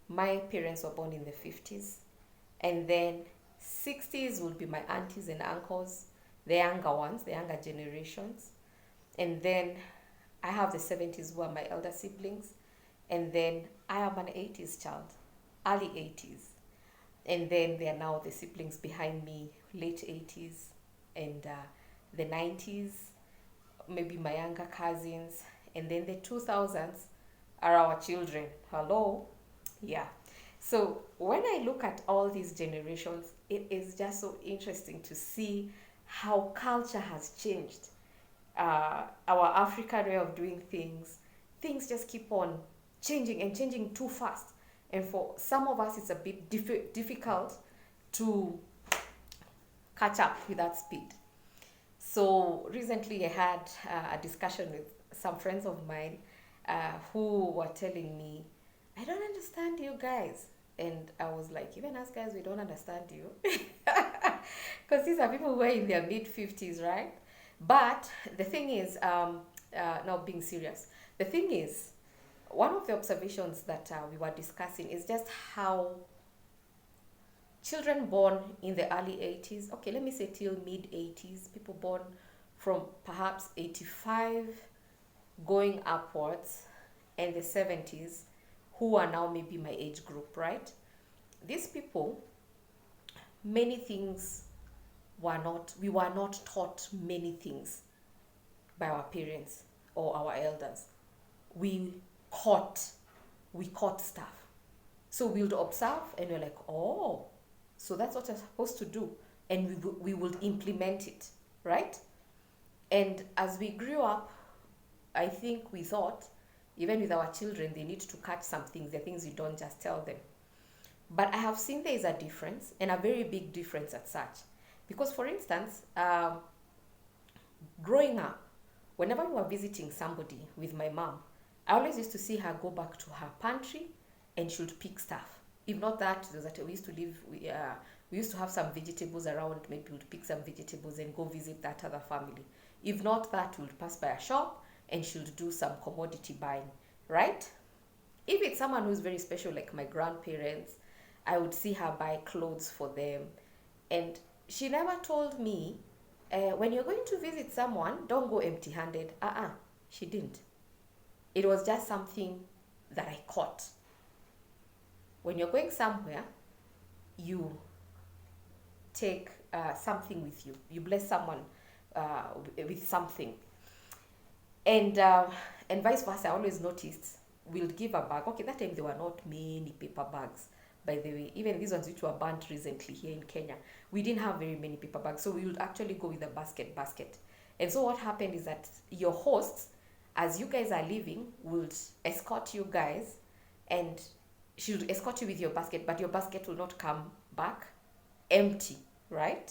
my parents were born in the 50s. And then 60s would be my aunties and uncles, the younger ones, the younger generations. And then I have the 70s who are my elder siblings. And then I am an 80s child, early 80s. And then there are now the siblings behind me, late 80s and the 90s, maybe my younger cousins. And then the 2000s are our children. Hello? Yeah. So when I look at all these generations, it is just so interesting to see how culture has changed. Our African way of doing things just keep on changing and changing too fast. And for some of us, it's a bit difficult to catch up with that speed. So recently I had a discussion with some friends of mine who were telling me, I don't understand you guys. And I was like, even us guys, we don't understand you. Because these are people who are in their mid 50s, right? But the thing is, now being serious, the thing is, one of the observations that we were discussing is just how children born in the early 80s, okay, let me say till mid 80s, people born from perhaps 85 going upwards, and the 70s, who are now maybe my age group, right? These people, many things we were not taught many things by our parents or our elders. We caught stuff. So we would observe and we're like, oh, so that's what I'm supposed to do. And we would implement it, right? And as we grew up, I think we thought, even with our children, they need to catch some things, the things you don't just tell them. But I have seen there is a difference, and a very big difference at such. Because, for instance, growing up, whenever we were visiting somebody with my mom, I always used to see her go back to her pantry and she would pick stuff. If not that, we used to live, we used to have some vegetables around, maybe we would pick some vegetables and go visit that other family. If not that, we would pass by a shop and she would do some commodity buying, right? If it's someone who's very special, like my grandparents, I would see her buy clothes for them. And she never told me, when you're going to visit someone, don't go empty-handed. She didn't. It was just something that I caught. When you're going somewhere, you take something with you. You bless someone with something. And vice versa, I always noticed we'll give a bag. Okay, that time there were not many paper bags, by the way. Even these ones which were burnt recently here in Kenya, we didn't have very many paper bags. So we would actually go with a basket. And so what happened is that your hosts, as you guys are leaving, would escort you guys, and she would escort you with your basket, but your basket will not come back empty, right?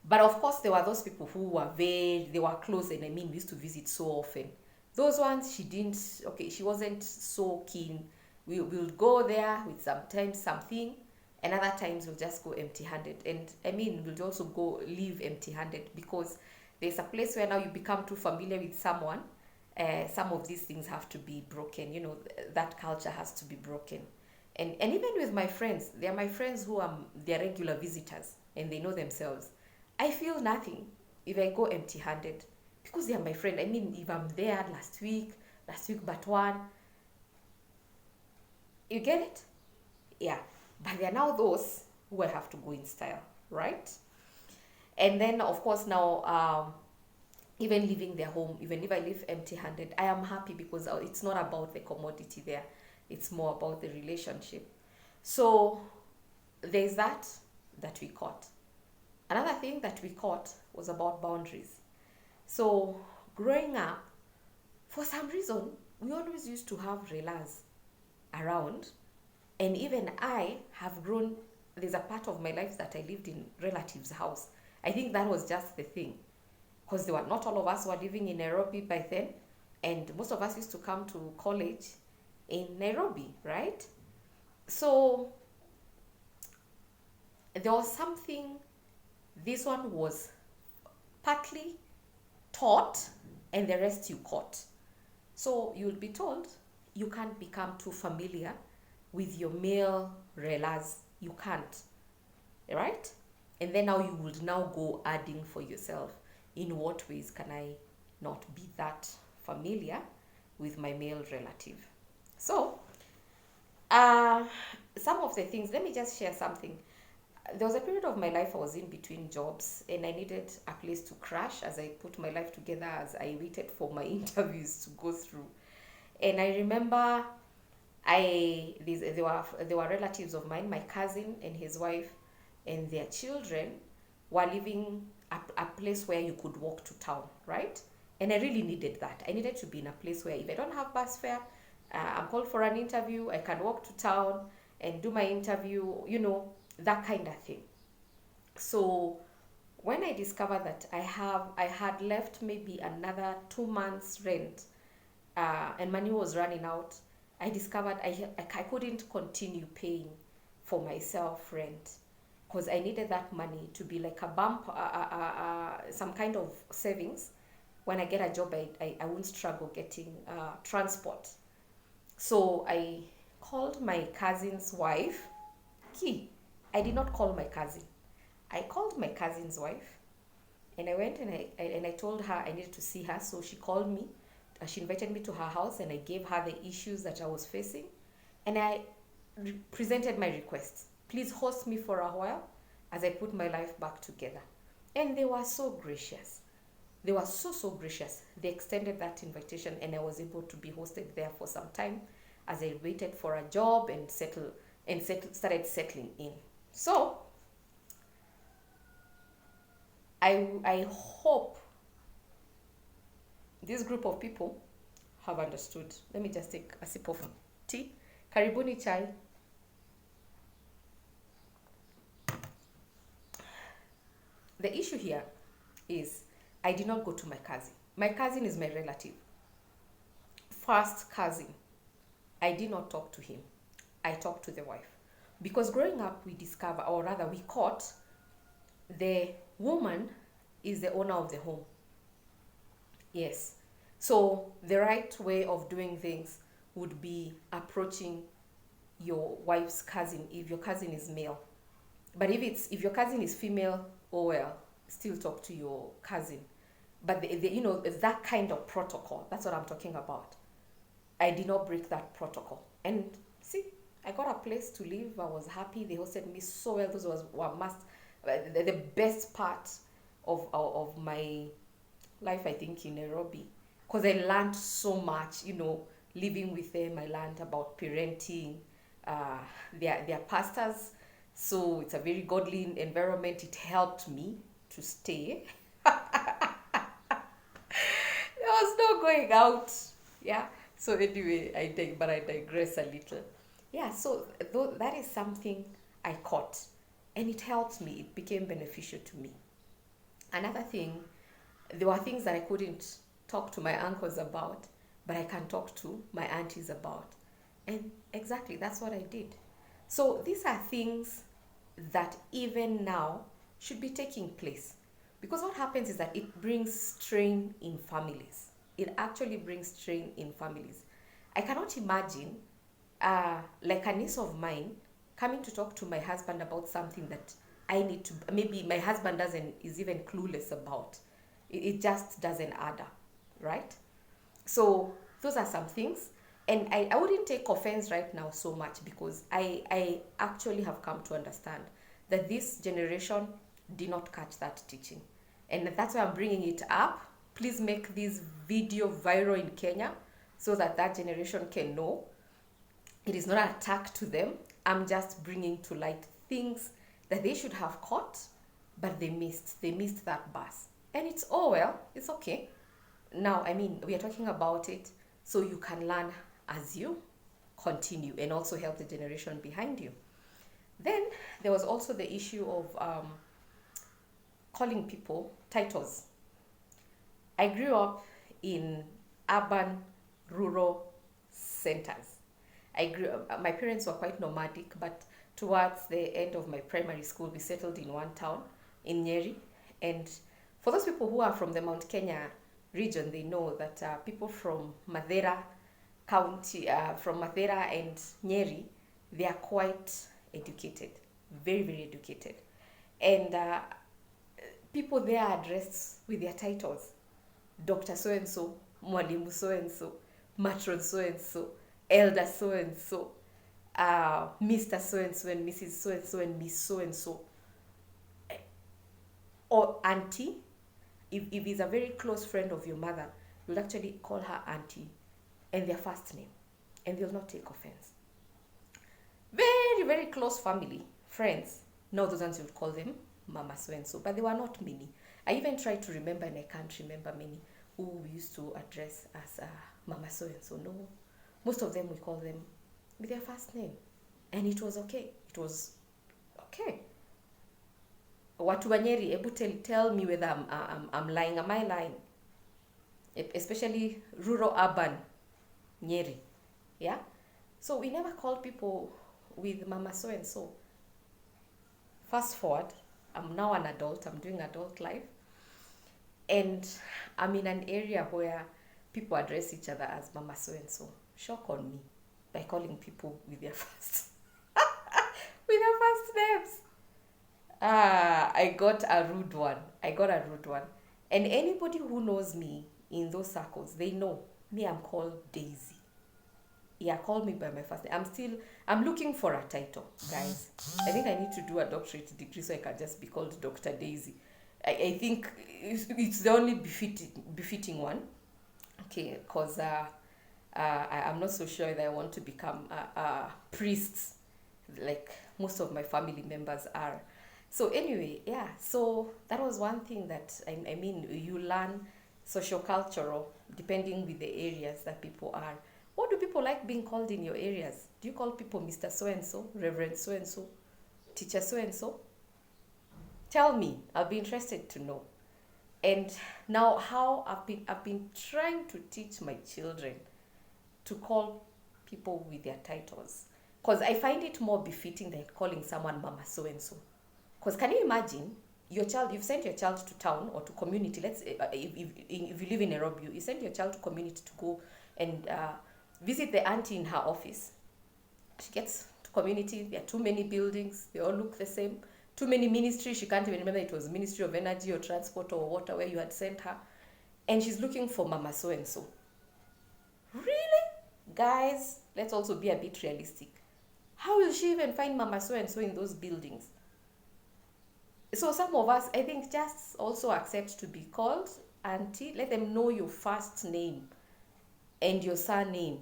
But of course, there were those people who were they were close, and I mean, we used to visit so often. Those ones, she wasn't so keen. We will go there with sometimes something, and other times we'll just go empty-handed. And I mean, we'll also leave empty-handed, because there's a place where now you become too familiar with someone. Some of these things have to be broken. That culture has to be broken. And even with my friends, they are my friends who are their regular visitors, and they know themselves. I feel nothing if I go empty-handed, because they are my friend. I mean, if I'm there last week but one, you get it? Yeah. But there are now those who will have to go in style, right? And then, of course, now, even leaving their home, even if I leave empty-handed, I am happy, because it's not about the commodity there. It's more about the relationship. So there's that we caught. Another thing that we caught was about boundaries. So growing up, for some reason, we always used to have relars around. And even I have grown, there's a part of my life that I lived in relatives' house. I think that was just the thing. Because not all of us were living in Nairobi by then. And most of us used to come to college in Nairobi, right? So there was something, this one was partly taught and the rest you caught. So you'll be told you can't become too familiar with your male relas, you can't, right? And then now you would now go adding for yourself, in what ways can I not be that familiar with my male relative? So some of the things, let me just share something. There was a period of my life I was in between jobs, and I needed a place to crash as I put my life together, as I waited for my interviews to go through. And I remember there were relatives of mine, my cousin and his wife and their children were living a place where you could walk to town, right? And I really needed that. I needed to be in a place where if I don't have bus fare, I'm called for an interview, I can walk to town and do my interview, that kind of thing. So when I discovered that I had left maybe another 2 months rent, and money was running out, I discovered I couldn't continue paying for myself rent, because I needed that money to be like a bump, some kind of savings. When I get a job, I won't struggle getting transport. So I called my cousin's wife. I did not call my cousin. I called my cousin's wife, and I went and I told her I needed to see her. So she called me. She invited me to her house, and I gave her the issues that I was facing, and I presented my requests. Please host me for a while as I put my life back together. And they were so gracious. They were so gracious. They extended that invitation, and I was able to be hosted there for some time as I waited for a job and started settling in. So I hope this group of people have understood. Let me just take a sip of tea. Karibuni chai. The issue here is I did not go to my cousin. My cousin is my relative. First cousin. I did not talk to him. I talked to the wife. Because growing up, we discover, or rather we caught, the woman is the owner of the home. Yes. So the right way of doing things would be approaching your wife's cousin if your cousin is male. But if your cousin is female, oh well, still talk to your cousin. But that kind of protocol, that's what I'm talking about. I did not break that protocol. And see, I got a place to live. I was happy. They hosted me so well. Those were the best part of my life, I think, in Nairobi. Because I learned so much, living with them. I learned about parenting. They're pastors. So it's a very godly environment. It helped me to stay. There was no going out. Yeah. So anyway, I digress a little. Yeah, so that is something I caught, and it helped me. It became beneficial to me. Another thing, there were things that I couldn't talk to my uncles about, but I can talk to my aunties about. And exactly, that's what I did. So these are things that even now should be taking place. Because what happens is that it brings strain in families. It actually brings strain in families. I cannot imagine, like a niece of mine, coming to talk to my husband about something that I need to, maybe my husband is even clueless about. It just doesn't add up, right? So those are some things. And I wouldn't take offense right now so much, because I actually have come to understand that this generation did not catch that teaching. And that's why I'm bringing it up. Please make this video viral in Kenya so that generation can know. It is not an attack to them. I'm just bringing to light things that they should have caught, but they missed. They missed that bus. And it's it's okay. Now, we are talking about it so you can learn as you continue and also help the generation behind you. Then there was also the issue of calling people titles. I grew up in urban, rural centers. My parents were quite nomadic, but towards the end of my primary school, we settled in one town in Nyeri. And for those people who are from the Mount Kenya region, they know that people from Madeira County, from Madeira and Nyeri, they are quite educated, very, very educated. And people there are addressed with their titles. Dr. So-and-so, Mwalimu so-and-so, Matron so-and-so, Elder so-and-so, Mr. so-and-so and Mrs. so-and-so and Miss so-and-so. Or auntie. If he's a very close friend of your mother, you'll actually call her auntie and their first name, and they'll not take offense. Very, very close family, friends, no, those ones you'll call them Mama so-and-so, but there were not many. I even tried to remember, and I can't remember many who we used to address as Mama so-and-so. No, most of them we call them with their first name, and it was okay. It was okay. Watu wa Nyeri, ebu tell me whether I'm lying. Am I lying? Especially rural, urban Nyeri. Yeah? So we never call people with Mama so-and-so. Fast forward, I'm now an adult. I'm doing adult life. And I'm in an area where people address each other as Mama so-and-so. Shock on me by calling people with their first with their first names. I got a rude one. And anybody who knows me in those circles, they know me, I'm called Daisy. Yeah, call me by my first name. I'm looking for a title, guys. I think I need to do a doctorate degree so I can just be called Dr. Daisy. I think it's the only befitting one. Okay, because I'm not so sure that I want to become a priest like most of my family members are. So anyway, yeah, so that was one thing that, I mean, you learn socio-cultural, depending with the areas that people are. What do people like being called in your areas? Do you call people Mr. So-and-so, Reverend so-and-so, Teacher so-and-so? Tell me, I'll be interested to know. And now how I've been trying to teach my children to call people with their titles. Because I find it more befitting than calling someone Mama so-and-so. Because can you imagine, you've sent your child to town or to community. Let's if you live in Nairobi, you send your child to community to go and visit the auntie in her office. She gets to community, there are too many buildings, they all look the same. Too many ministries, she can't even remember it was Ministry of Energy or Transport or water where you had sent her. And she's looking for Mama so-and-so. Really? Guys, let's also be a bit realistic. How will she even find Mama so-and-so in those buildings? So some of us, I think, just also accept to be called auntie. Let them know your first name and your surname.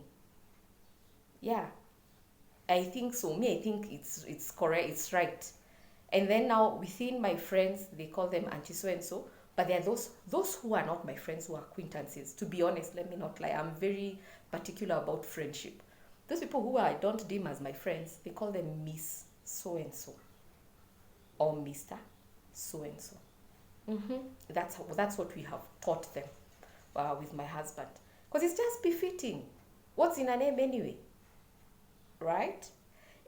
Yeah, I think so. I think it's correct, it's right. And then now within my friends, they call them auntie so-and-so. But there are those who are not my friends, who are acquaintances. To be honest, let me not lie. I'm very particular about friendship. Those people who I don't deem as my friends, they call them Miss so-and-so or Mr. so-and-so. That's what we have taught them with my husband. Because it's just befitting. What's in a name anyway? Right?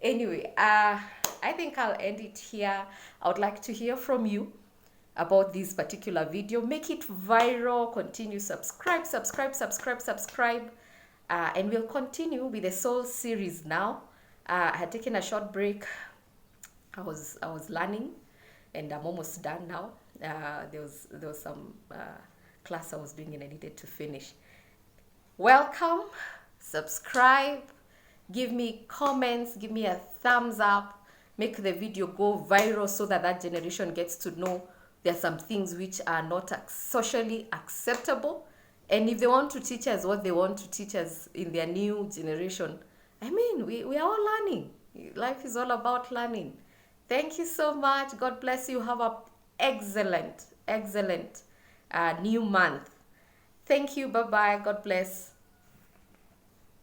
Anyway, I think I'll end it here. I would like to hear from you about this particular video. Make it viral. Continue. Subscribe. And we'll continue with the soul series now. I had taken a short break. I was learning, and I'm almost done now. There was some class I was doing and I needed to finish. Welcome. Subscribe. Give me comments. Give me a thumbs up. Make the video go viral so that generation gets to know there are some things which are not socially acceptable. And if they want to teach us what they want to teach us in their new generation, I mean, we are all learning. Life is all about learning. Thank you so much. God bless you. Have an excellent new month. Thank you. Bye-bye. God bless.